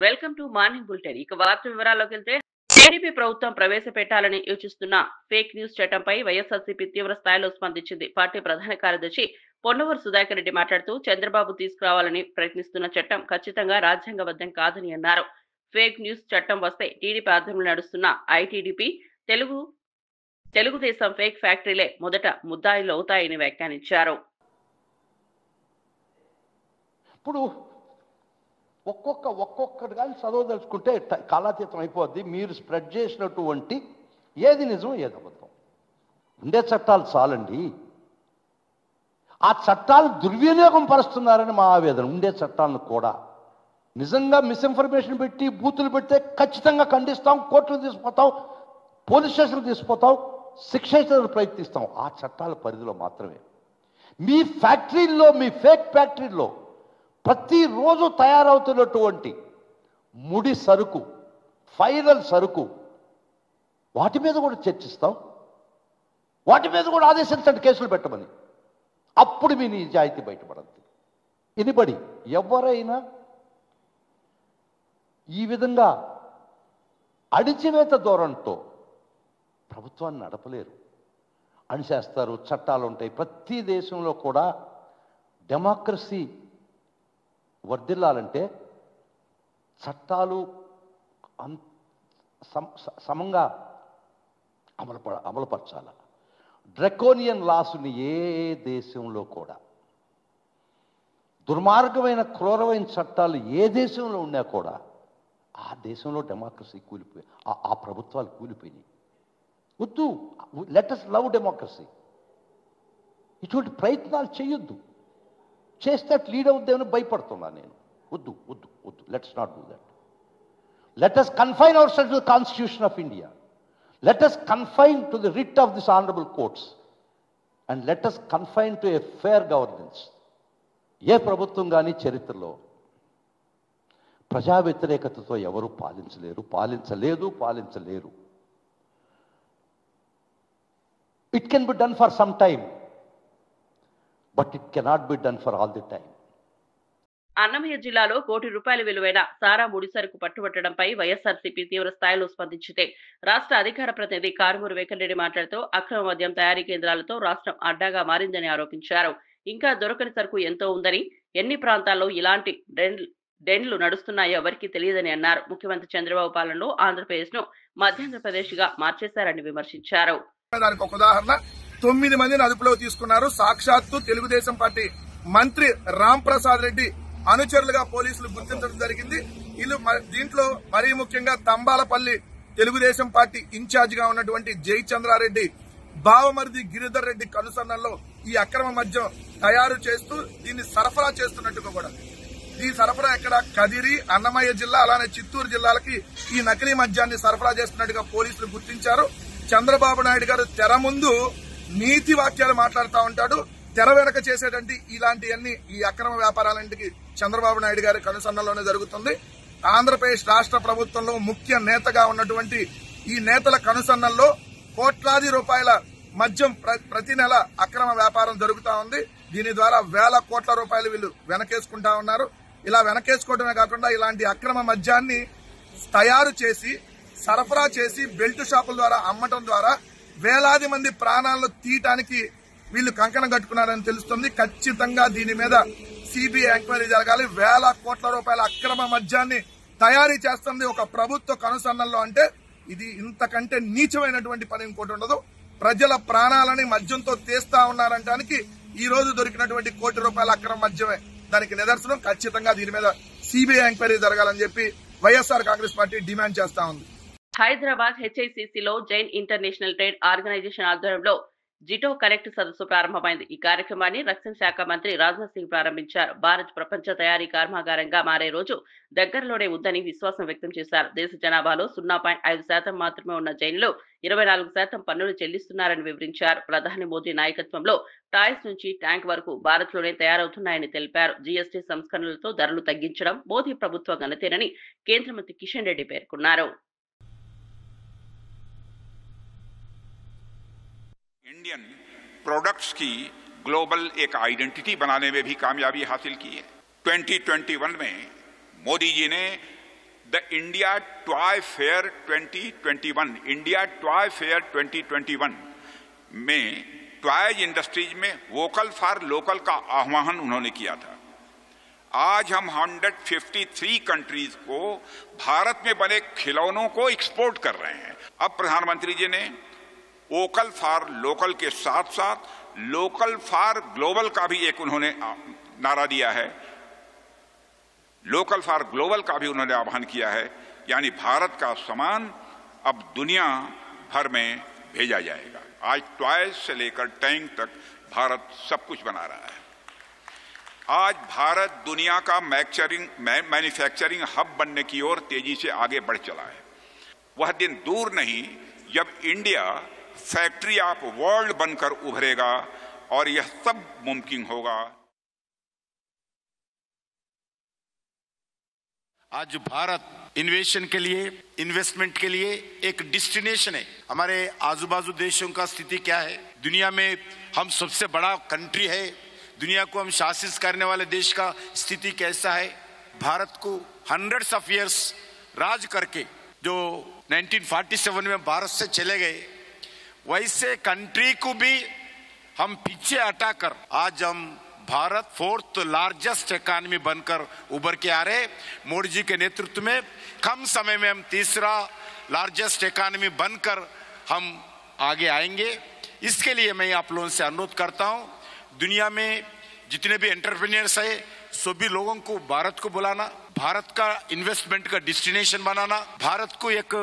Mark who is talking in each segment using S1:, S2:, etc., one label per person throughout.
S1: Welcome to morning bulletin. ఇక వార్త వివరాల్లోకి వెళ్తే టీడీపీ ప్రభుత్వం ప్రవేశపెట్టాలని యోచిస్తున్న ఫేక్ న్యూస్ చట్టంపై వైఎస్ఆర్సీపీ తీవ్ర స్థాయిలో స్పందించింది. పార్టీ ప్రధాన కార్యదర్శి పొన్నవూరు సుధాకర్ రెడ్డి మాట్లాడుతూ చంద్రబాబు తీసుకురావాలని ప్రయత్నిస్తున్న చట్టం ఖచ్చితంగా రాజ్యాంగబద్ధం కాదని అన్నారు. ఫేక్ న్యూస్ చట్టం వస్తే టీడీపీ ఆధ్వర్యంలో నడుస్తున్న ఐటీడీపీ తెలుగుదేశం ఫేక్ ఫ్యాక్టరీలే మొదట ముద్దాయిలు అవుతాయని వ్యాఖ్యానించారు.
S2: ఇప్పుడు ఒక్కొక్కటి కానీ చదవదలుచుకుంటే కాలాతీతం అయిపోద్ది. మీరు స్ప్రెడ్ చేసినటువంటి ఏది నిజం ఏది అబద్ధం ఉండే చట్టాలు చాలండి. ఆ చట్టాలు దుర్వినియోగం పరుస్తున్నారని మా ఆవేదన. ఉండే చట్టాలను కూడా నిజంగా మిస్ఇన్ఫర్మేషన్ పెట్టి బూతులు పెడితే ఖచ్చితంగా ఖండిస్తాం, కోర్టులు తీసుకుపోతాం, పోలీస్ స్టేషన్లు తీసుకుపోతాం, శిక్ష ప్రయత్నిస్తాం. ఆ చట్టాల పరిధిలో మాత్రమే. మీ ఫ్యాక్టరీల్లో, మీ ఫేక్ ఫ్యాక్టరీల్లో ప్రతిరోజు తయారవుతున్నటువంటి ముడి సరుకు, ఫైనల్ సరుకు, వాటి మీద కూడా చర్చిస్తాం, వాటి మీద కూడా ఆదేశించండి కేసులు పెట్టమని. అప్పుడు మీ నిజాయితీ బయటపడద్ది. ఎనిబడి ఎవరైనా ఈ విధంగా అణిచివేత ధోరణితో ప్రభుత్వాన్ని నడపలేరు. అణిచేస్తారు, చట్టాలు ఉంటాయి. ప్రతి దేశంలో కూడా డెమోక్రసీ వర్ధిల్లాలంటే చట్టాలు సమంగా అమలుపరచాలి. డ్రకోనియన్ లాసుని ఏ దేశంలో కూడా, దుర్మార్గమైన క్రూరమైన చట్టాలు ఏ దేశంలో ఉన్నా కూడా ఆ దేశంలో డెమోక్రసీ కూలిపోయి, ఆ ప్రభుత్వాలు కూలిపోయినాయి. వద్దు, లెట్ us లవ్ డెమోక్రసీ. ఇటువంటి ప్రయత్నాలు చేయొద్దు. చేస్తే లీడ్ అవుద్దేమని భయపడుతున్నా నేను. వద్దు వద్దు వద్దు, let's not do that. Let us confine ourselves to the constitution of India. Let us confine to the writ of this honourable courts and let us confine to a fair governance. ఏ ప్రభుత్వం కానీ చరిత్రలో ప్రజా వ్యతిరేకతతో ఎవరు పాలించలేరు. It can be done for some time, but it cannot be done for all the time.
S1: Annamayya జిల్లాలో ₹1 కోటి విలువైన సారా ముడి సరుకు పట్టుబట్టడంపై వైఎస్ఆర్సీపీ తీవ్ర స్థాయిలో స్పందించింది. రాష్ట్ర అధికార ప్రతినిధి కారుమూరి వెంకటరెడ్డి మాట్లాడుతూ అక్రమ మద్యం తయారీ కేంద్రాలతో రాష్ట్రం అడ్డాగా మారిందని ఆరోపించారు. ఇంకా దొరకని సరుకు ఎంతో ఉందని, ఎన్ని ప్రాంతాల్లో ఇలాంటి డెన్లు నడుస్తున్నాయో ఎవరికీ తెలియదని అన్నారు. ముఖ్యమంత్రి చంద్రబాబు పాలనలో ఆంధ్రప్రదేశ్ ను మధ్యాంధ్రప్రదేశ్ గా మార్చేశారని విమర్శించారు.
S3: దానికి ఒక ఉదాహరణ, 9 మందిని అదుపులో తీసుకున్నారు. సాక్షాత్తు తెలుగుదేశం పార్టీ మంత్రి రామ్ ప్రసాద్ రెడ్డి అనుచరులుగా పోలీసులు గుర్తించడం జరిగింది. దీంట్లో మరీ ముఖ్యంగా తంబాలపల్లి తెలుగుదేశం పార్టీ ఇన్ఛార్జ్ గా ఉన్నటువంటి జయచంద్రారెడ్డి బావమరిది గిరిధర్ రెడ్డి కనుసన్నల్లో ఈ అక్రమ మద్యం తయారు చేస్తూ దీన్ని సరఫరా చేస్తున్నట్టుగా కూడా. ఈ సరఫరా ఎక్కడ? కదిరి, అన్నమయ్య జిల్లా, అలానే చిత్తూరు జిల్లాలకి ఈ నకిలీ మద్యాన్ని సరఫరా చేస్తున్నట్టుగా పోలీసులు గుర్తించారు. చంద్రబాబు నాయుడు గారు తెర ముందు నీతి వాక్యాలు మాట్లాడుతూ ఉంటాడు, తెర వెనక చేసేటువంటి ఇలాంటివన్నీ, ఈ అక్రమ వ్యాపారాలన్నింటికి చంద్రబాబు నాయుడు గారి కనుసన్నలోనే జరుగుతుంది. ఆంధ్రప్రదేశ్ రాష్ట్ర ప్రభుత్వంలో ముఖ్య నేతగా ఉన్నటువంటి ఈ నేతల కనుసన్నల్లో కోట్లాది రూపాయల మద్యం ప్రతి నెల అక్రమ వ్యాపారం జరుగుతూ ఉంది. దీని ద్వారా వేల కోట్ల రూపాయలు వీళ్ళు వెనకేసుకుంటా ఉన్నారు. ఇలా వెనకేసుకోవడమే కాకుండా ఇలాంటి అక్రమ మద్యాన్ని తయారు చేసి సరఫరా చేసి బెల్ట్ షాపుల ద్వారా అమ్మటం ద్వారా వేలాది మంది ప్రాణాలను తీయటానికి వీళ్ళు కంకణం కట్టుకున్నారని తెలుస్తుంది. ఖచ్చితంగా దీని మీద సిబిఐ ఎంక్వైరీ జరగాలి. వేల కోట్ల రూపాయల అక్రమ మద్యాన్ని తయారీ చేస్తుంది ఒక ప్రభుత్వ కనుసన్నల్లో అంటే ఇది ఇంతకంటే నీచమైనటువంటి పని ఇంకోటి ఉండదు. ప్రజల ప్రాణాలని మద్యంతో తీస్తా ఉన్నారంటానికి ఈ రోజు దొరికినటువంటి ₹1 కోటి అక్రమ మద్యమే దానికి నిదర్శనం. ఖచ్చితంగా దీని మీద సిబిఐ ఎంక్వైరీ జరగాలని చెప్పి వైఎస్ఆర్ కాంగ్రెస్ పార్టీ డిమాండ్ చేస్తా ఉంది.
S1: హైదరాబాద్ హెచ్ఐసిసిలో జైన్ ఇంటర్నేషనల్ ట్రేడ్ ఆర్గనైజేషన్ ఆధ్వర్యంలో జిటో కనెక్ట్ సదస్సు ప్రారంభమైంది. ఈ కార్యక్రమాన్ని రక్షణ శాఖ మంత్రి రాజ్నాథ్ సింగ్ ప్రారంభించారు. భారత్ ప్రపంచ తయారీ కర్మాగారంగా మారే రోజు దగ్గరలోనే ఉందని విశ్వాసం వ్యక్తం చేశారు. దేశ జనాభాలో 0.5% మాత్రమే ఉన్న జైన్లు 24% పన్నులు చెల్లిస్తున్నారని వివరించారు. ప్రధాని మోదీ నాయకత్వంలో టాయ్స్ నుంచి ట్యాంక్ వరకు భారత్లోనే తయారవుతున్నాయని తెలిపారు. జీఎస్టీ సంస్కరణలతో ధరలు తగ్గించడం మోదీ ప్రభుత్వ ఘనతేనని కేంద్ర మంత్రి కిషన్ రెడ్డి పేర్కొన్నారు.
S4: इंडियन प्रोडक्ट्स की ग्लोबल एक आइडेंटिटी बनाने में भी कामयाबी हासिल की है। 2021 में मोदी जी ने the India Toy Fair 2021 में टॉयज इंडस्ट्रीज में वोकल फॉर लोकल का आह्वान उन्होंने किया था। आज हम 153 कंट्रीज को भारत में बने खिलौनों को एक्सपोर्ट कर रहे हैं। अब प्रधानमंत्री जी ने वोकल फॉर लोकल के साथ साथ लोकल फॉर ग्लोबल का भी एक उन्होंने नारा दिया है, लोकल फॉर ग्लोबल का भी उन्होंने आह्वान किया है, यानी भारत का सामान अब दुनिया भर में भेजा जाएगा। आज टॉयज से लेकर टैंक तक भारत सब कुछ बना रहा है। आज भारत दुनिया का मैन्युफैक्चरिंग हब बनने की ओर तेजी से आगे बढ़ चला है। वह दिन दूर नहीं जब इंडिया फैक्ट्री ऑफ वर्ल्ड बनकर उभरेगा और यह सब मुमकिन होगा।
S5: आज भारत इन्वेस्टमेंट के लिए एक डेस्टिनेशन है। हमारे आजू बाजू देशों का स्थिति क्या है? दुनिया में हम सबसे बड़ा कंट्री है, दुनिया को हम शासित करने वाले देश का स्थिति कैसा है? भारत को हंड्रेड्स ऑफ इयर्स राज करके जो 1947 में भारत से चले गए, वैसे कंट्री को भी हम पीछे हटाकर आज हम भारत 4th लार्जेस्ट इकोनॉमी बनकर उभर के आ रहे। मोदी जी के नेतृत्व में कम समय में हम 3रा लार्जेस्ट इकोनॉमी बनकर हम आगे आएंगे। इसके लिए मैं आप लोगों से अनुरोध करता हूं, दुनिया में जितने भी एंटरप्रेन्योर्स है सभी लोगों को भारत को बुलाना, भारत का इन्वेस्टमेंट का डेस्टिनेशन बनाना, भारत को एक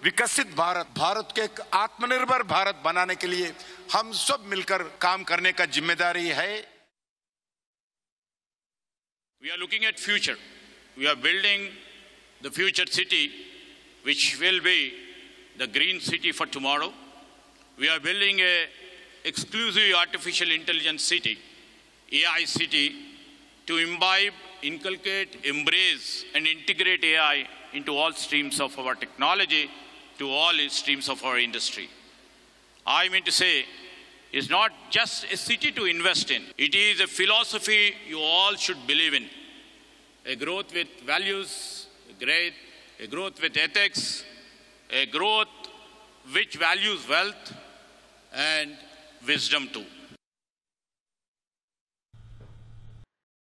S5: विकसित भारत को एक आत्मनिर्भर भारत बनाने के लिए हम सब मिलकर काम करने का जिम्मेदारी है।
S6: We are looking at future. We are building the future city, which will be the green city for tomorrow. We are building a exclusive artificial intelligence city, AI city, to imbibe, inculcate, embrace, and integrate AI into all streams of our technology, to all streams of our industry. I mean to say, is not just a city to invest in. It is a philosophy you all should believe in. A growth with values, a growth with ethics, a growth which values wealth and wisdom too.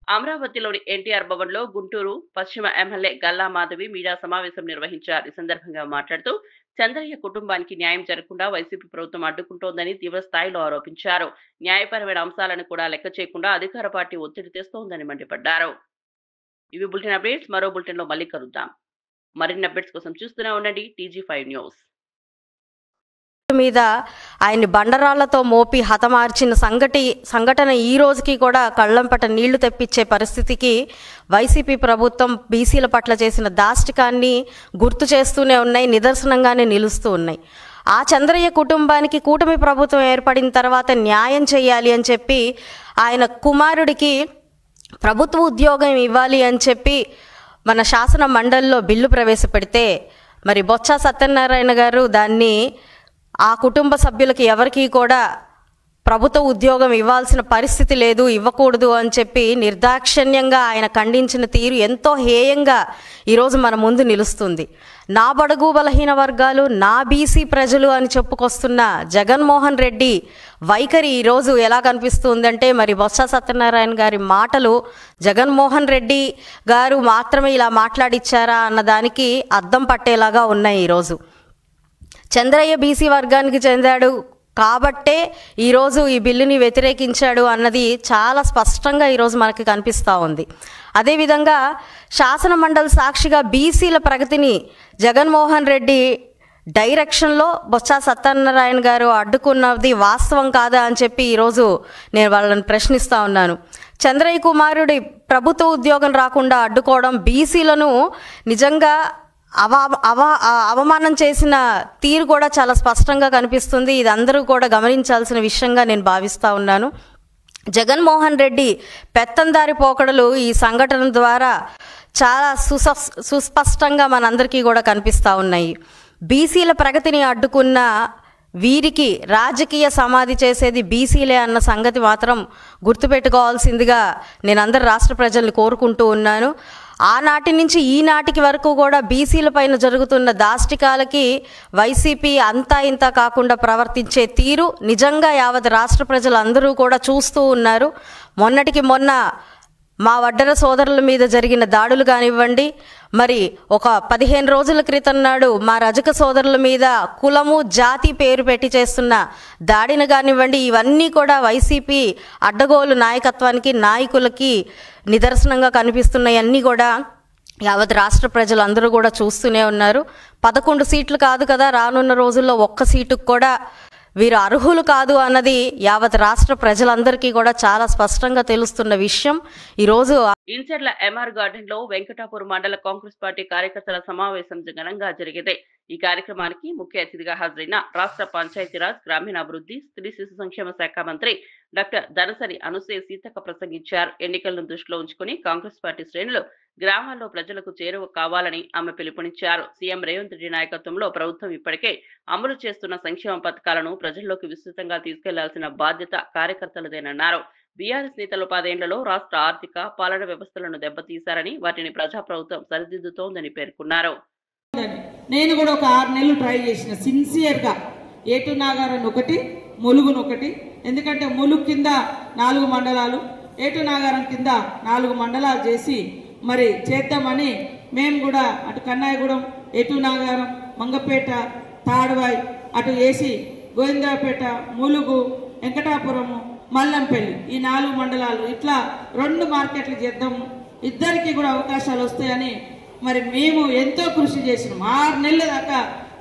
S1: అమరావతిలోని ఎన్టీఆర్ భవన్లో గుంటూరు పశ్చిమ MLA Galla Madhavi media సమావేశం నిర్వహించారు. ఈ సందర్భంగా మాట్లాడుతూ చంద్రయ్య కుటుంబానికి న్యాయం జరగకుండా వైసీపీ ప్రభుత్వం అడ్డుకుంటోందని తీవ్ర స్థాయిలో ఆరోపించారు. న్యాయపరమైన అంశాలను కూడా లెక్క చేయకుండా అధికార పార్టీ ఒత్తిడి తెస్తోందని మండిపడ్డారు. ఇవి బులెటిన్ అప్డేట్స్. మరో బులెటిన్ లో మళ్ళీ కలుద్దాం. మరిన్ని అప్డేట్స్ కోసం చూస్తూనే ఉండండి TG5 న్యూస్.
S7: మీద ఆయన్ని బండరాళ్లతో మోపి హతమార్చిన సంఘటన ఈ రోజుకి కూడా కళ్ళంపట నీళ్లు తెప్పించే పరిస్థితికి వైసీపీ ప్రభుత్వం బీసీల పట్ల చేసిన దాష్టికాన్ని గుర్తు చేస్తూనే ఉన్నాయి, నిదర్శనంగానే నిలుస్తూ ఉన్నాయి. ఆ చంద్రయ్య కుటుంబానికి కూటమి ప్రభుత్వం ఏర్పడిన తర్వాత న్యాయం చేయాలి అని చెప్పి ఆయన కుమారుడికి ప్రభుత్వ ఉద్యోగం ఇవ్వాలి అని చెప్పి మన శాసన మండలిలో బిల్లు ప్రవేశపెడితే మరి బొత్స సత్యనారాయణ గారు దాన్ని ఆ కుటుంబ సభ్యులకి ఎవరికీ కూడా ప్రభుత్వ ఉద్యోగం ఇవ్వాల్సిన పరిస్థితి లేదు, ఇవ్వకూడదు అని చెప్పి నిర్దాక్షిణ్యంగా ఆయన ఖండించిన తీరు ఎంతో హేయంగా ఈరోజు మన ముందు నిలుస్తుంది. నా బడుగు బలహీన వర్గాలు, నా బీసీ ప్రజలు అని చెప్పుకొస్తున్న జగన్మోహన్ రెడ్డి వైఖరి ఈరోజు ఎలా కనిపిస్తుందంటే మరి బొత్స సత్యనారాయణ గారి మాటలు జగన్మోహన్ రెడ్డి గారు మాత్రమే ఇలా మాట్లాడిచ్చారా అన్నదానికి అద్దం పట్టేలాగా ఉన్నాయి. ఈరోజు చంద్రయ్య బీసీ వర్గానికి చెందాడు కాబట్టే ఈరోజు ఈ బిల్లుని వ్యతిరేకించాడు అన్నది చాలా స్పష్టంగా ఈరోజు మనకి కనిపిస్తూ ఉంది. అదేవిధంగా శాసన మండలి సాక్షిగా బీసీల ప్రగతిని జగన్మోహన్ రెడ్డి డైరెక్షన్లో బొత్స సత్యనారాయణ గారు అడ్డుకున్నది వాస్తవం కాదా అని చెప్పి ఈరోజు నేను వాళ్ళని ప్రశ్నిస్తూ ఉన్నాను. చంద్రయ్య కుమారుడి ప్రభుత్వ ఉద్యోగం రాకుండా అడ్డుకోవడం బీసీలను నిజంగా అవమానం చేసిన తీరు కూడా చాలా స్పష్టంగా కనిపిస్తుంది. ఇది అందరూ కూడా గమనించాల్సిన విషయంగా నేను భావిస్తూ ఉన్నాను. జగన్మోహన్ రెడ్డి పెత్తందారి పోకడలు ఈ సంఘటన ద్వారా చాలా సుస్పష్టంగా మనందరికీ కూడా కనిపిస్తూ ఉన్నాయి. బీసీల ప్రగతిని అడ్డుకున్న వీరికి రాజకీయ సమాధి చేసేది బీసీలే అన్న సంగతి మాత్రం గుర్తుపెట్టుకోవాల్సిందిగా నేను అందరు రాష్ట్ర ప్రజల్ని కోరుకుంటూ ఉన్నాను. ఆనాటి నుంచి ఈనాటికి వరకు కూడా బీసీల పైన జరుగుతున్న దాష్టికాలకి వైసీపీ అంతా ఇంత కాకుండా ప్రవర్తించే తీరు నిజంగా యావత్ రాష్ట్ర ప్రజలందరూ కూడా చూస్తూ ఉన్నారు. మొన్నటికి మొన్న మా వడ్డెర సోదరుల మీద జరిగిన దాడులు కానివ్వండి, మరి ఒక 15 రోజుల క్రితం నాడు మా రజక సోదరుల మీద కులము జాతి పేరు పెట్టి చేస్తున్న దాడిని కానివ్వండి, ఇవన్నీ కూడా వైసీపీ అడ్డగోలు నాయకత్వానికి నాయకులకి నిదర్శనంగా కనిపిస్తున్నాయి. అన్నీ కూడా యావత్ రాష్ట్ర ప్రజలందరూ కూడా చూస్తూనే ఉన్నారు. 11 సీట్లు కాదు కదా, రానున్న రోజుల్లో ఒక్క సీటుకు కూడా వీరు అర్హులు కాదు అన్నది యావత్ రాష్ట్ర ప్రజలందరికీ కూడా చాలా స్పష్టంగా తెలుస్తున్న విషయం. ఈరోజు
S1: ఇంచర్ల ఎంఆర్ గార్డెన్ లో వెంకటాపూర్ మండల కాంగ్రెస్ పార్టీ కార్యకర్తల సమావేశం ఘనంగా జరిగింది. ఈ కార్యక్రమానికి ముఖ్య అతిథిగా హాజరైన రాష్ట్ర పంచాయతీరాజ్ గ్రామీణాభివృద్ధి స్త్రీ శిశు సంక్షేమ శాఖ మంత్రి డాక్టర్ దనసరి అనసూయ సీతక్క ప్రసంగించారు. ఎన్నికలను దృష్టిలో ఉంచుకుని కాంగ్రెస్ పార్టీ శ్రేణులు గ్రామాల్లో ప్రజలకు చేరువ కావాలని ఆమె పిలుపునిచ్చారు. సీఎం రేవంత్ రెడ్డి నాయకత్వంలో ప్రభుత్వం ఇప్పటికే అమలు చేస్తున్న సంక్షేమ పథకాలను ప్రజల్లోకి విస్తృతంగా తీసుకెళ్లాల్సిన బాధ్యత కార్యకర్తలదేనన్నారు. బీఆర్ఎస్ నేతలు 10 ఏళ్లలో రాష్ట్ర ఆర్థిక పాలన వ్యవస్థలను దెబ్బతీశారని, వాటిని ప్రజాప్రభుత్వం సరిదిద్దుతోందని పేర్కొన్నారు.
S8: నేను కూడా ఒక 6 నెలలు ట్రై చేసిన సిన్సియర్గా ఏటు నాగారం ఒకటి, ములుగును ఒకటి, ఎందుకంటే ములుగు కింద 4 మండలాలు, ఏటు నాగారం కింద 4 మండలాలు చేసి మరి చేద్దామని మేము కూడా అటు కన్నాయగూడెం, ఏటు నాగారం, మంగపేట, తాడ్వాయి అటు వేసి గోవిందరాపేట, ములుగు, వెంకటాపురము, మల్లంపల్లి ఈ 4 మండలాలు ఇట్లా 2 మార్కెట్లు చేద్దాము, ఇద్దరికి కూడా అవకాశాలు వస్తాయని మరి మేము ఎంతో కృషి చేసినాం. 6 నెలల దాకా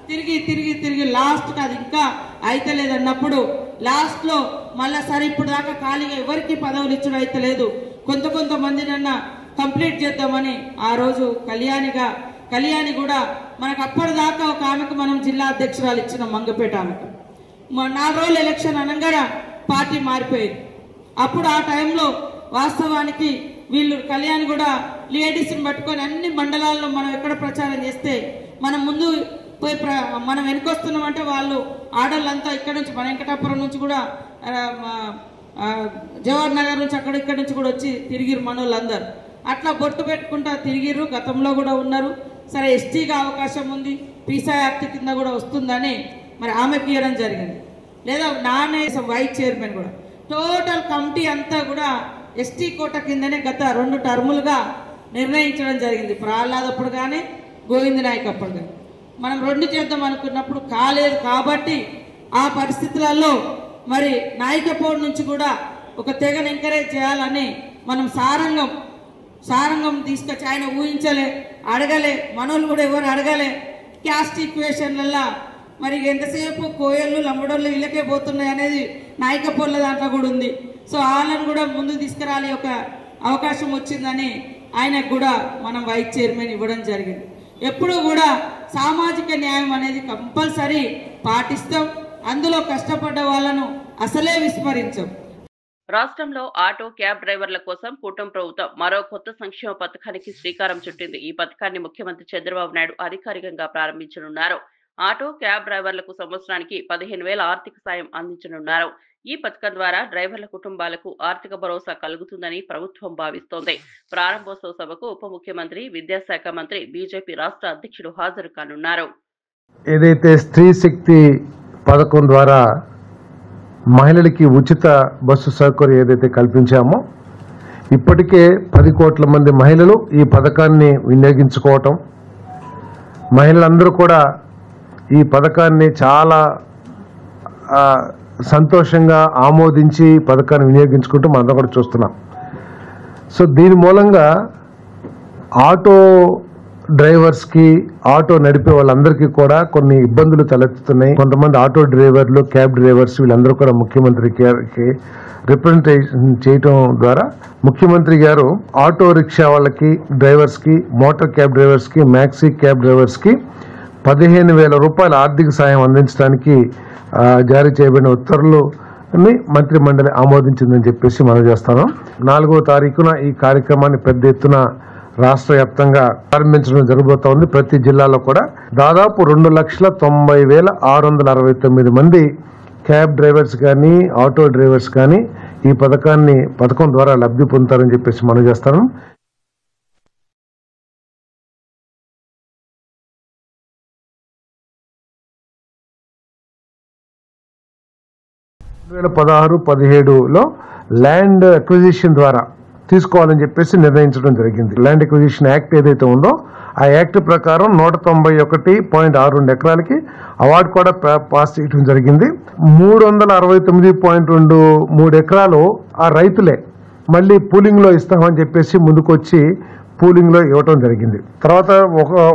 S8: తిరిగి లాస్ట్కి అది ఇంకా అయితలేదన్నప్పుడు లాస్ట్లో మళ్ళా సరే ఇప్పుడు దాకా ఖాళీగా ఎవరికి పదవులు ఇచ్చడం అయితలేదు, కొంతమందినన్నా కంప్లీట్ చేద్దామని ఆ రోజు కళ్యాణి కూడా మనకు అప్పటిదాకా ఒక ఆమెకు మనం జిల్లా అధ్యక్షురాలు ఇచ్చినాం, మంగపేట ఆమెకు. 4 రోజులు ఎలక్షన్ అనగానే పార్టీ మారిపోయింది. అప్పుడు ఆ టైంలో వాస్తవానికి వీళ్ళు కళ్యాణి కూడా లేడీస్ని పట్టుకొని అన్ని మండలాల్లో మనం ఎక్కడ ప్రచారం చేస్తే మనం ముందు పోయి మనం వెనుకొస్తున్నామంటే వాళ్ళు ఆడవాళ్ళంతా ఇక్కడ నుంచి మన వెంకటాపురం నుంచి కూడా జవహర్ నగర్ నుంచి ఇక్కడ నుంచి కూడా వచ్చి తిరిగిరు మనోళ్ళందరూ. అట్లా బొట్టు పెట్టుకుంటా తిరిగిర్రు, గతంలో కూడా ఉన్నారు. సరే ఎస్టీగా అవకాశం ఉంది, పీసా యాక్ట్ కింద కూడా వస్తుందని మరి ఆమెకి ఇవ్వడం జరిగింది. లేదా నానే వైస్ చైర్మన్ కూడా టోటల్ కమిటీ అంతా కూడా ఎస్టీ కోట కిందనే గత 2 టర్ములుగా నిర్ణయించడం జరిగింది. ప్రహ్లాద్ అప్పుడు కానీ గోవింద్ నాయక్ అప్పుడు కానీ మనం 2 చేద్దాం అనుకున్నప్పుడు కాలేదు. కాబట్టి ఆ పరిస్థితులలో మరి నాయకపోడు నుంచి కూడా ఒక తెగను ఎంకరేజ్ చేయాలని మనం సారంగం తీసుకొచ్చి ఆయన ఊహించలే, అడగలే, మనోళ్ళు కూడా ఎవరు అడగలే. క్యాస్ట్ ఈక్వేషన్లల్లో మరి ఎంతసేపు కోయళ్ళు లంబడోళ్ళు వీళ్ళకే పోతున్నాయి అనేది నాయకపోళ్ళ దాంట్లో కూడా ఉంది. సో వాళ్ళని కూడా ముందు తీసుకురాలి ఒక అవకాశం వచ్చిందని ఆయనకు కూడా మనం వైస్ చైర్మన్ ఇవ్వడం జరిగింది. ఎప్పుడూ కూడా సామాజిక న్యాయం అనేది కంపల్సరీ పాటిస్తాం, అందులో కష్టపడ్డ వాళ్ళను అసలే విస్మరించాం.
S1: రాష్ట్రంలో ఆటో క్యాబ్ డ్రైవర్ల కోసం కూటమి ప్రభుత్వం మరో కొత్త సంక్షేమ పథకానికి శ్రీకారం చుట్టింది. ఈ పథకాన్ని ముఖ్యమంత్రి చంద్రబాబు నాయుడు అధికారికంగా ప్రారంభించనున్నారు. ఆటో క్యాబ్ డ్రైవర్లకు సంవత్సరానికి 15,000 ఆర్థిక సాయం అందించనున్నారు. ఈ పథకం ద్వారా డ్రైవర్ల కుటుంబాలకు ఆర్థిక భరోసా కలుగుతుందని ప్రభుత్వం భావిస్తోంది. ప్రారంభోత్సవ సభకు ఉప ముఖ్యమంత్రి, విద్యాశాఖ మంత్రి, బీజేపీ రాష్ట్ర అధ్యక్షుడు హాజరు కానున్నారు.
S9: ఏదైతే స్త్రీ శక్తి పథకం ద్వారా మహిళలకి ఉచిత బస్సు సౌకర్యం ఏదైతే కల్పించామో ఇప్పటికే 10 కోట్ల మంది మహిళలు ఈ పథకాన్ని వినియోగించుకోవటం, మహిళలందరూ కూడా ఈ పథకాన్ని చాలా సంతోషంగా ఆమోదించి పథకాన్ని వినియోగించుకుంటూ మనం కూడా చూస్తున్నాం. సో దీని మూలంగా ఆటో డ్రైవర్స్కి, ఆటో నడిపే వాళ్ళందరికీ కూడా కొన్ని ఇబ్బందులు తలెత్తుతున్నాయి. కొంతమంది ఆటో డ్రైవర్లు, క్యాబ్ డ్రైవర్స్ వీళ్ళందరూ కూడా ముఖ్యమంత్రి గారికి రిప్రజెంటేషన్ చేయడం ద్వారా ముఖ్యమంత్రి గారు ఆటో రిక్షా వాళ్ళకి, డ్రైవర్స్కి, మోటార్ క్యాబ్ డ్రైవర్స్కి, మ్యాక్సీ క్యాబ్ డ్రైవర్స్కి 15,000 రూపాయల ఆర్థిక సాయం అందించడానికి జారీ చేయబడిన ఉత్తర్వులని మంత్రి మండలి ఆమోదించిందని చెప్పేసి మనం చేస్తాను. 4వ తారీఖున ఈ కార్యక్రమాన్ని పెద్ద ఎత్తున రాష్ట్ర వ్యాప్తంగా ప్రారంభించడం జరగబోతోంది. ప్రతి జిల్లాలో కూడా దాదాపు 2,90,669 మంది క్యాబ్ డ్రైవర్స్ కానీ, ఆటో డ్రైవర్స్ కానీ ఈ పథకం ద్వారా లబ్ధి పొందుతారని చెప్పేసి మనం చేస్తాను. 2016-17లో ల్యాండ్ అక్విజిషన్ ద్వారా తీసుకోవాలని చెప్పేసి నిర్ణయించడం జరిగింది. ల్యాండ్ అక్విజిషన్ యాక్ట్ ఏదైతే ఉందో ఆ యాక్ట్ ప్రకారం 191.62 ఎకరాలకి అవార్డు కూడా పాస్ చేయడం జరిగింది. 369.23 ఎకరాలు ఆ రైతులే మళ్ళీ పూలింగ్లో ఇస్తామని చెప్పేసి ముందుకొచ్చి పూలింగ్లో ఇవ్వటం జరిగింది. తర్వాత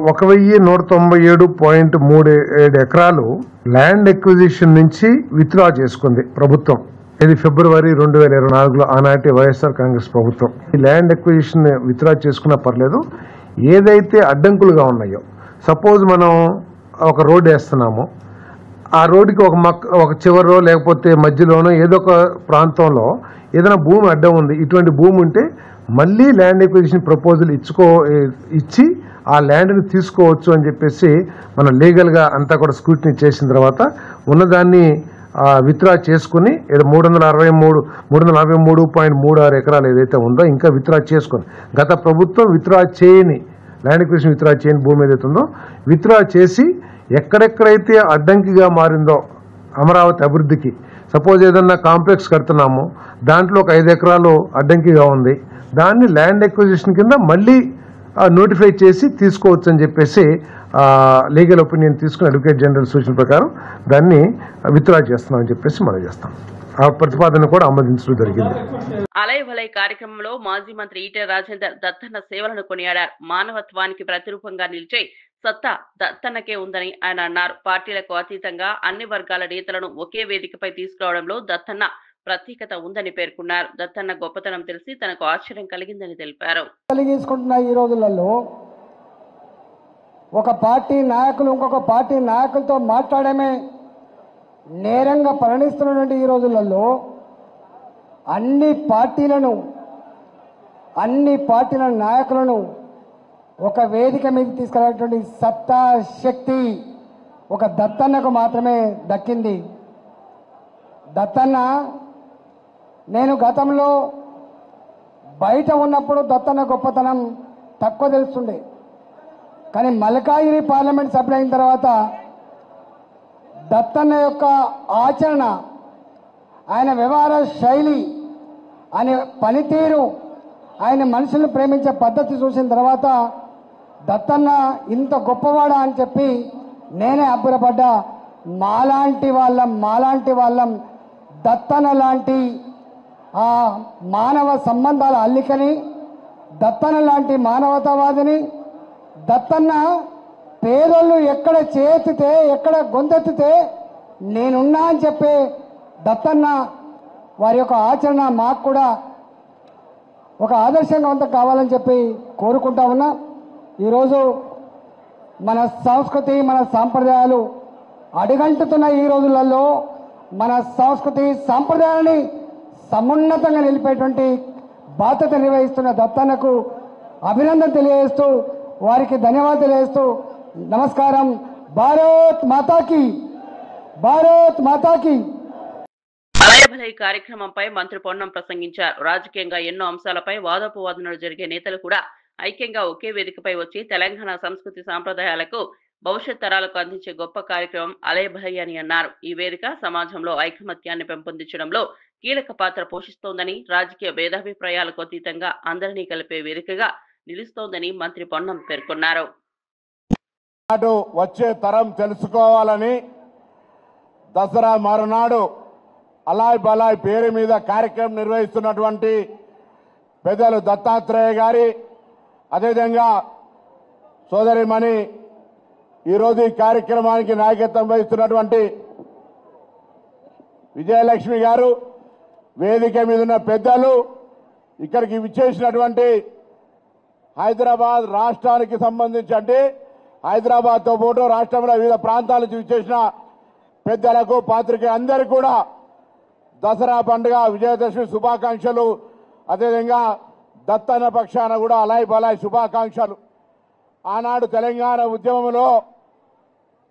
S9: 1197.37 ఎకరాలు ల్యాండ్ ఎక్విజిషన్ నుంచి విత్డ్రా చేసుకుంది ప్రభుత్వం. ఇది ఫిబ్రవరి 2024లో ఆనాటి వైఎస్ఆర్ కాంగ్రెస్ ప్రభుత్వం. ఈ ల్యాండ్ ఎక్విజిషన్ విత్డ్రా చేసుకున్నా పర్లేదు, ఏదైతే అడ్డంకులుగా ఉన్నాయో, సపోజ్ మనం ఒక రోడ్డు వేస్తున్నాము, ఆ రోడ్డుకి ఒక చివరో లేకపోతే మధ్యలోనో ఏదో ఒక ప్రాంతంలో ఏదైనా భూమి అడ్డం ఉంది, ఇటువంటి భూమి ఉంటే మళ్ళీ ల్యాండ్ ఎక్విజిషన్ ప్రపోజల్ ఇచ్చి ఆ ల్యాండ్ని తీసుకోవచ్చు అని చెప్పేసి మనం లీగల్గా అంతా కూడా స్క్రూటినీ చేసిన తర్వాత ఉన్నదాన్ని విత్డ్రా చేసుకుని 343.36 ఎకరాలు ఏదైతే ఉందో ఇంకా విత్డ్రా చేసుకుని, గత ప్రభుత్వం విత్డ్రా చేయని ల్యాండ్ ఎక్విజిషన్ విత్డ్రా చేయని భూమి ఏదైతే ఉందో విత్డ్రా చేసి ఎక్కడెక్కడైతే అడ్డంకిగా మారిందో అమరావతి అభివృద్ధికి, సపోజ్ ఏదన్నా కాంప్లెక్స్ కడుతున్నాము, దాంట్లో ఒక 5 ఎకరాలు అడ్డంకిగా ఉంది, దాన్ని ల్యాండ్ ఎక్విజిషన్ కింద మళ్ళీ నోటిఫై చేసి తీసుకోవచ్చు అని చెప్పేసి లీగల్ ఒపీనియన్ తీసుకుని అడ్వకేట్ జనరల్ సూచన ప్రకారం దాన్ని విత్డ్రా చేస్తున్నామని చెప్పేసి మనం చేస్తాం. ఆ ప్రతిపాదన కూడా ఆమోదించడం జరిగింది.
S1: అలయ్ వలయ్ కార్యక్రమంలో మాజీ మంత్రి ఈటెల రాజేందర్ దత్తన్న సేవలను కొనియాడారు. మానవత్వానికి ప్రతిరూపంగా నిలిచే సత్తా దత్తన్నకే ఉందని ఆయన అన్నారు. పార్టీలకు అతీతంగా అన్ని వర్గాల నేతలను ఒకే వేదికపై తీసుకురావడంలో దత్తన్న ప్రత్యేకత ఉందని పేర్కొన్నారు. దత్తన్న గొప్పతనం తెలిసి తనకు ఆశ్చర్యం కలిగిందని తెలిపారు.
S10: కలిగించుకుంటున్న ఈ రోజులలో ఒక పార్టీ నాయకులు ఇంకొక పార్టీ నాయకులతో మాట్లాడమే నేరంగా పరిణిస్తున్నటువంటి ఈ రోజులలో అన్ని పార్టీల నాయకులను ఒక వేదిక మీద తీసుకెళ్ళేటువంటి సత్తా శక్తి ఒక దత్తన్నకు మాత్రమే దక్కింది. దత్తన్న, నేను గతంలో బయట ఉన్నప్పుడు దత్తన్న గొప్పతనం తక్కువ తెలుస్తుండే, కానీ మల్కాజిగిరి పార్లమెంట్ సభ్యులు అయిన తర్వాత దత్తన్న యొక్క ఆచరణ, ఆయన వ్యవహార శైలి, ఆయన పనితీరు, ఆయన మనుషులను ప్రేమించే పద్ధతి చూసిన తర్వాత దత్తన్న ఇంత గొప్పవాడా అని చెప్పి నేనే అబ్బురపడ్డా. మాలాంటి వాళ్ళం దత్తన్న లాంటి ఆ మానవ సంబంధాల అల్లికని, దత్తన్న లాంటి మానవతావాదిని, దత్తన్న పేదోళ్ళు ఎక్కడ చేతితే ఎక్కడ గొంతెత్తితే నేనున్నా అని చెప్పే దత్తన్న వారి యొక్క ఆచరణ మాకు కూడా ఒక ఆదర్శంగా కావాలని చెప్పి కోరుకుంటా ఉన్నా. ఈరోజు మన సంస్కృతి, మన సాంప్రదాయాలు అడుగంటుతున్న ఈ రోజులలో మన సంస్కృతి సాంప్రదాయాన్ని సమున్నతంగా నిలిపేటువంటి బాధ్యత నిర్వహిస్తున్న దత్తన్నకు అభినందన తెలియజేస్తూ, వారికి ధన్యవాదాలు తెలియజేస్తూ నమస్కారం. భారత్ మాతాకి, భారత్ మాతాకి.
S1: ఈ కార్యక్రమంపై మంత్రి పొన్నం ప్రసంగించారు. రాజకీయంగా ఎన్నో అంశాలపై వాదోపవాదనలు జరిగే నేతలు కూడా ఐక్యంగా ఒకే వేదికపై వచ్చి తెలంగాణ సంస్కృతి సాంప్రదాయాలకు భవిష్యత్ తరాలకు అందించే గొప్ప కార్యక్రమం అలయ్ వలయ్ అని అన్నారు. ఈ వేదిక సమాజంలో ఐకమత్యాన్ని పెంపొందించడంలో కీలక పాత్ర పోషిస్తోందని, రాజకీయ భేదాభిప్రాయాలకు అతీతంగా అందరినీ కలిపే వేదికగా నిలుస్తోందని మంత్రి పొన్నం పేర్కొన్నారు.
S11: వచ్చే తరం తెలుసుకోవాలని దసరా మరునాడు అలాయ్ బలాయ్ పేరు మీద కార్యక్రమం నిర్వహిస్తున్నటువంటి పెద్దలు దత్తాత్రేయ గారి, అదేవిధంగా సోదరిమణి ఈరోజు ఈ కార్యక్రమానికి నాయకత్వం వహిస్తున్నటువంటి విజయలక్ష్మి గారు, వేదిక మీద ఉన్న పెద్దలు, ఇక్కడికి విచ్చేసినటువంటి హైదరాబాద్ రాష్ట్రానికి సంబంధించి, అంటే హైదరాబాద్తో పాటు రాష్ట్రంలో వివిధ ప్రాంతాల నుంచి విచ్చేసిన పెద్దలకు, పాత్రికేయులకు అందరికీ కూడా దసరా పండుగ విజయదశమి శుభాకాంక్షలు. అదేవిధంగా దత్తన్న పక్షాన కూడా అలాయ్ బలాయ్ శుభాకాంక్షలు. ఆనాడు తెలంగాణ ఉద్యమంలో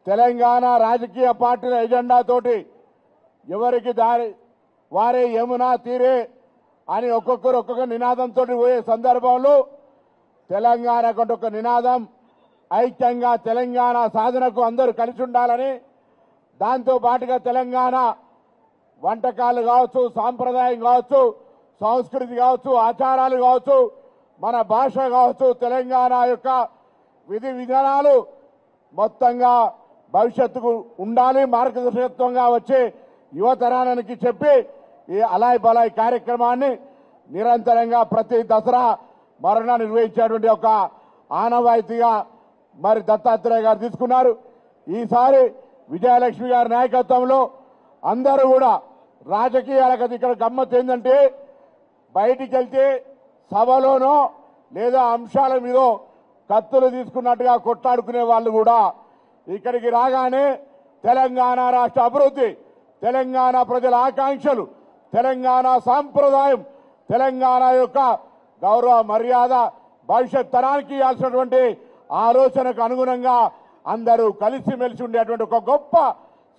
S11: తెలంగాణ రాజకీయ పార్టీల ఎజెండాతోటి ఎవరికి దారి వారే యమునా తీరే అని ఒక్కొక్క నినాదంతో పోయే సందర్భంలో తెలంగాణకు ఒక నినాదం, ఐక్యంగా తెలంగాణ సాధనకు అందరూ కలిసి ఉండాలని, దాంతో పాటుగా తెలంగాణ వంటకాలు కావచ్చు, సాంప్రదాయం కావచ్చు, సంస్కృతి కావచ్చు, ఆచారాలు కావచ్చు, మన భాష కావచ్చు, తెలంగాణ యొక్క విధి విధానాలు మొత్తంగా భవిష్యత్తుకు ఉండాలి, మార్గదర్శకత్వంగా వచ్చే యువతరానికి చెప్పి ఈ అలాయ్ బలాయ్ కార్యక్రమాన్ని నిరంతరంగా ప్రతి దసరా మరణ నిర్వహించేటువంటి ఒక ఆనవాయితీగా మరి దత్తాత్రేయ గారు తీసుకున్నారు. ఈసారి విజయలక్ష్మి గారి నాయకత్వంలో అందరూ కూడా రాజకీయాలకు ఇక్కడ గమ్మత్ ఏంటంటే బయటికి వెళ్తే సభలోనో లేదా అంశాల మీదో కత్తులు తీసుకున్నట్టుగా కొట్లాడుకునే వాళ్ళు కూడా ఇక్కడికి రాగానే తెలంగాణ రాష్ట్ర అభివృద్ధి, తెలంగాణ ప్రజల ఆకాంక్షలు, తెలంగాణ సాంప్రదాయం, తెలంగాణ యొక్క గౌరవ మర్యాద భవిష్యత్ తరానికి ఇవ్వాల్సినటువంటి ఆలోచనకు అనుగుణంగా అందరూ కలిసిమెలిసి ఉండేటువంటి ఒక గొప్ప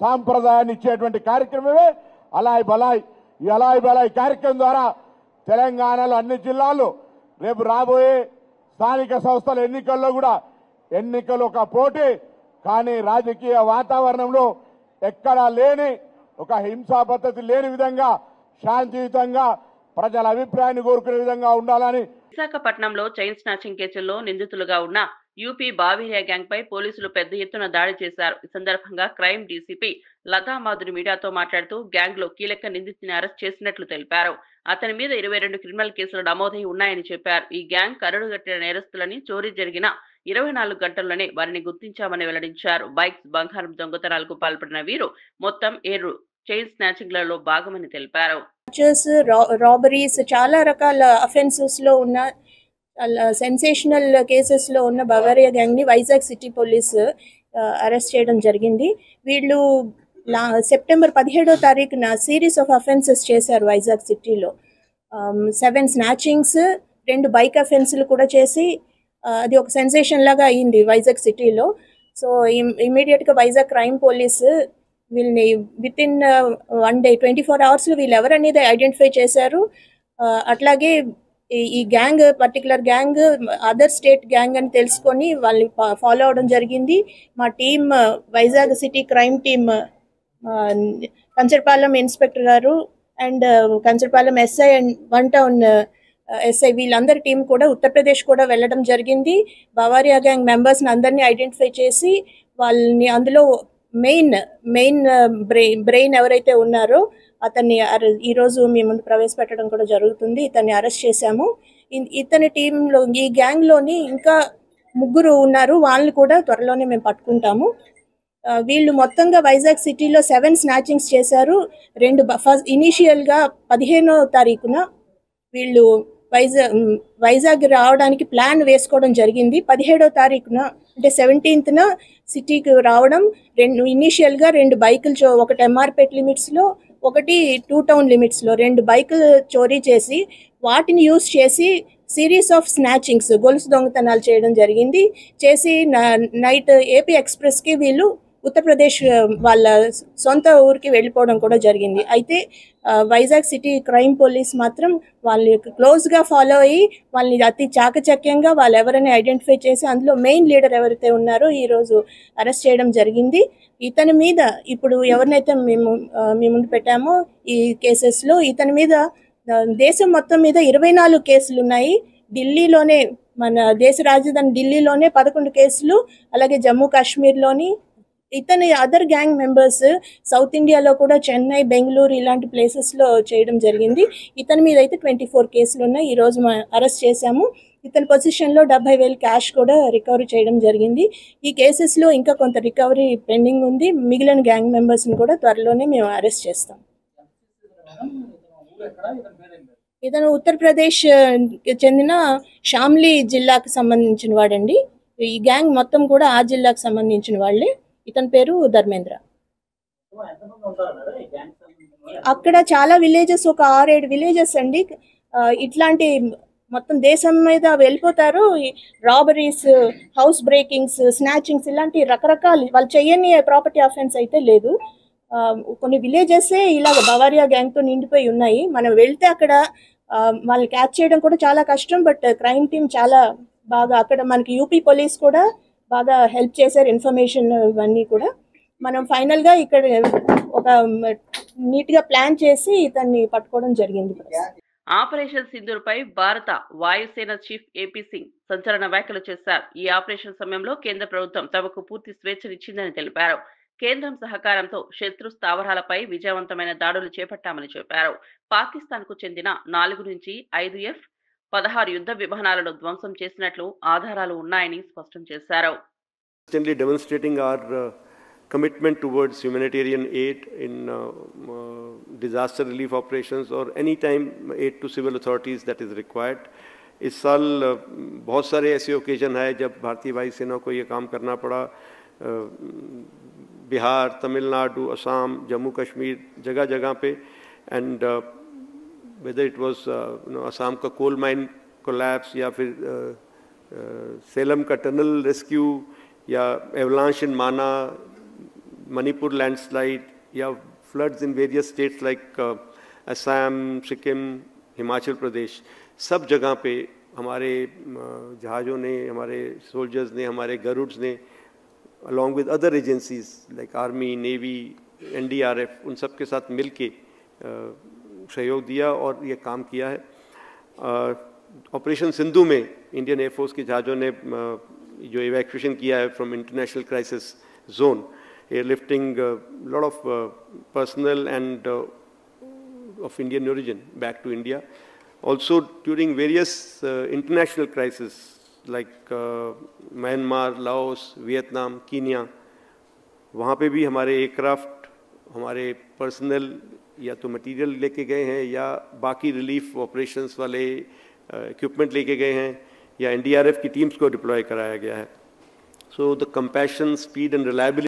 S11: సాంప్రదాయాన్ని ఇచ్చేటువంటి కార్యక్రమమే అలాయ్ బలాయ్. ఈ అలాయ్ బలాయ్ కార్యక్రమం ద్వారా తెలంగాణలో అన్ని జిల్లాల్లో రేపు రాబోయే స్థానిక సంస్థల ఎన్నికల్లో కూడా ఎన్నికలు ఒక పోటీ, కానీ రాజకీయ వాతావరణంలో ఎక్కడా లేని ఒక హింసా పద్ధతి లేని విధంగా శాంతియుతంగా ప్రజల అభిప్రాయాన్ని కోరుకునే విధంగా ఉండాలని.
S1: విశాఖపట్నంలో చైన్ స్నాచింగ్ కేసుల్లో నిందితులుగా ఉన్న యూపీ బావేరియా గ్యాంగ్ పై పోలీసులు పెద్ద ఎత్తున దాడి చేశారు. ఈ సందర్భంగా క్రైమ్ డీసీపీ లతా మాధురి మీడియాతో మాట్లాడుతూ గ్యాంగ్ లో కీలక నిందితుని అరెస్ట్ చేసినట్లు తెలిపారు. అతని మీద 22 క్రిమినల్ కేసులు నమోదై ఉన్నాయని చెప్పారు. ఈ గ్యాంగ్ కరడుగట్టిన నేరస్తులని, చోరీ జరిగిన 24 గంటల్లోనే వారిని గుర్తించామని వెల్లడించారు. బైక్స్, బంగారం దొంగతనాలకు పాల్పడిన వీరు మొత్తం 7 చైన్ స్నాచింగ్లలో భాగమని తెలిపారు.
S12: రాబరీస్, చాలా రకాల అఫెన్సెస్ లో ఉన్న సెన్సేషనల్ కేసెస్ లో ఉన్న బవేరియా గ్యాంగ్ ని వైజాగ్ సిటీ పోలీస్ అరెస్ట్ చేయడం జరిగింది. వీళ్ళు సెప్టెంబర్ 17వ తారీఖున సిరీస్ ఆఫ్ అఫెన్సెస్ చేశారు వైజాగ్ సిటీలో. 7 స్నాచింగ్స్, 2 బైక్ అఫెన్స్లు కూడా చేసి అది ఒక సెన్సేషన్ లాగా అయ్యింది వైజాగ్ సిటీలో. సో ఇమీడియట్గా వైజాగ్ క్రైమ్ పోలీస్ వీళ్ళని విత్ ఇన్ 1 day 24 hours వీళ్ళు ఎవరనేది ఐడెంటిఫై చేశారు. అట్లాగే ఈ gang, particular gang other state gang అని తెలుసుకొని వాళ్ళని ఫాలో అవడం జరిగింది. మా team, Vizag city crime team, Kancharpalem inspector గారు and Kancharpalem SI and 1 town SI వీళ్ళందరి టీం కూడా ఉత్తరప్రదేశ్ కూడా వెళ్ళడం జరిగింది. బవేరియా గ్యాంగ్ మెంబర్స్ని అందరినీ ఐడెంటిఫై చేసి వాళ్ళని అందులో మెయిన్ బ్రెయిన్ ఎవరైతే ఉన్నారో అతన్ని ఈరోజు మీ ముందు ప్రవేశపెట్టడం కూడా జరుగుతుంది. ఇతన్ని అరెస్ట్ చేశాము. ఇతని టీంలో, ఈ గ్యాంగ్లోని ఇంకా 3 ఉన్నారు, వాళ్ళని కూడా త్వరలోనే మేము పట్టుకుంటాము. వీళ్ళు మొత్తంగా వైజాగ్ సిటీలో 7 స్నాచింగ్స్ చేశారు. ఇనీషియల్గా 15వ తారీఖున వీళ్ళు వైజాగ్ రావడానికి ప్లాన్ వేసుకోవడం జరిగింది. 17వ తారీఖున అంటే 17th సిటీకి రావడం, ఇనీషియల్గా 2 బైకులు, ఒకటి ఎంఆర్పేట్ లిమిట్స్లో, ఒకటి 2 టౌన్ లిమిట్స్లో 2 బైకులు చోరీ చేసి వాటిని యూజ్ చేసి సిరీస్ ఆఫ్ స్నాచింగ్స్, గొలుసు దొంగతనాలు చేయడం జరిగింది. చేసి నైట్ ఏపీ ఎక్స్ప్రెస్కి వీళ్ళు ఉత్తరప్రదేశ్ వాళ్ళ సొంత ఊరికి వెళ్ళిపోవడం కూడా జరిగింది. అయితే వైజాగ్ సిటీ క్రైమ్ పోలీస్ మాత్రం వాళ్ళని క్లోజ్గా ఫాలో అయ్యి వాళ్ళని అతి చాకచక్యంగా వాళ్ళు ఎవరైనా ఐడెంటిఫై చేసి అందులో మెయిన్ లీడర్ ఎవరైతే ఉన్నారో ఈరోజు అరెస్ట్ చేయడం జరిగింది. ఇతని మీద ఇప్పుడు ఎవరినైతే మేము మీ ముందు పెట్టామో ఈ కేసెస్లో ఇతని మీద దేశం మొత్తం మీద 24 కేసులు ఉన్నాయి. ఢిల్లీలోనే, మన దేశ రాజధాని ఢిల్లీలోనే 11 కేసులు, అలాగే జమ్మూ కాశ్మీర్లోని ఇతని అదర్ గ్యాంగ్ మెంబర్స్ సౌత్ ఇండియాలో కూడా చెన్నై, బెంగళూరు ఇలాంటి ప్లేసెస్లో చేయడం జరిగింది. ఇతని మీద అయితే 24 కేసులు ఉన్నాయి. ఈరోజు అరెస్ట్ చేశాము. ఇతని పొజిషన్లో 70,000 క్యాష్ కూడా రికవరీ చేయడం జరిగింది. ఈ కేసెస్లో ఇంకా కొంత రికవరీ పెండింగ్ ఉంది. మిగిలిన గ్యాంగ్ మెంబర్స్ని కూడా త్వరలోనే మేము అరెస్ట్ చేస్తాం. ఇతను ఉత్తరప్రదేశ్ చెందిన షామ్లీ జిల్లాకు సంబంధించిన వాడండి. ఈ గ్యాంగ్ మొత్తం కూడా ఆ జిల్లాకు సంబంధించిన వాళ్ళే. ఇతని పేరు ధర్మేంద్ర. అక్కడ చాలా విలేజెస్, ఒక 6-7 విలేజెస్ అండి. ఇట్లాంటి మొత్తం దేశం మీద వెళ్ళిపోతారు. రాబరీస్, హౌస్ బ్రేకింగ్స్, స్నాచింగ్స్ ఇలాంటి రకరకాలు వాళ్ళు చేయని ప్రాపర్టీ అఫెన్స్ అయితే లేదు. కొన్ని విలేజెసే ఇలాగ బవేరియా గ్యాంగ్తో నిండిపోయి ఉన్నాయి. మనం వెళ్తే అక్కడ వాళ్ళని క్యాచ్ చేయడం కూడా చాలా కష్టం. బట్ క్రైమ్ టీమ్ చాలా బాగా, అక్కడ మనకి యూపీ పోలీస్ కూడా బాగా హెల్ప్ చేశారు, ఇన్ఫర్మేషన్ ఇవన్నీ కూడా. మనం ఫైనల్గా ఇక్కడ ఒక నీట్ గా ప్లాన్ చేసి ఇతన్ని పట్టుకోవడం జరిగింది.
S1: ఆపరేషన్ సింధూర్పై భారత వాయుసేన చీఫ్ ఏపీ సింగ్ సంచలన వ్యాఖ్యలు చేశారు. ఈ ఆపరేషన్ సమయంలో కేంద్ర ప్రభుత్వం తమకు పూర్తి స్వేచ్ఛనిచ్చిందని తెలిపారు. కేంద్రం సహకారంతో శత్రు స్థావరాలపై విజయవంతమైన దాడులు చేపట్టామని చెప్పారు. పాకిస్తాన్ కు చెందిన 4 నుంచి 5 F-16 యుద్ధ విమానాలను ధ్వంసం చేసినట్లు ఆధారాలు ఉన్నాయని స్పష్టం చేశారు.
S13: Demonstrating our commitment towards humanitarian aid in disaster relief operations or any time aid to civil authorities that is required. इस साल बहुत सारे ऐसे ओकेजन है जब भारतीय वायुसेना को ये काम करना पड़ा. बिहार, तमिलनाडु, असम, जम्मू कश्मीर, जगह जगह पे, and whether it was Assam का कोल माइन कोलैप्स या फिर सेलम का टनल रेस्क्यू या avalanche in Mana, Manipur landslide या floods in various states like Assam, Sikkim, Himachal Pradesh, सब जगह पे हमारे जहाज़ों ने, हमारे सोल्जर्स ने, हमारे गरुड्स ने along with other agencies like army, navy, NDRF, उन सब के साथ मिल के सहयोग दिया और ये काम किया है. ऑपरेशन सिंधु में इंडियन एयरफोर्स के जहाज़ों ने जो इवैक्यूएशन किया है from international crisis zone, airlifting lot of personnel and of Indian origin back to India. Also during various international crises like Myanmar, Laos, Vietnam, Kenya, वहाँ पे भी हमारे एयरक्राफ्ट, हमारे पर्सनल या तो मटेरियल लेके गए हैं या बाकी रिलीफ ऑपरेशंस वाले इक्विपमेंट लेके गए हैं या NDRF की टीम्स को डिप्लॉय कराया गया है. So the compassion, speed and reliability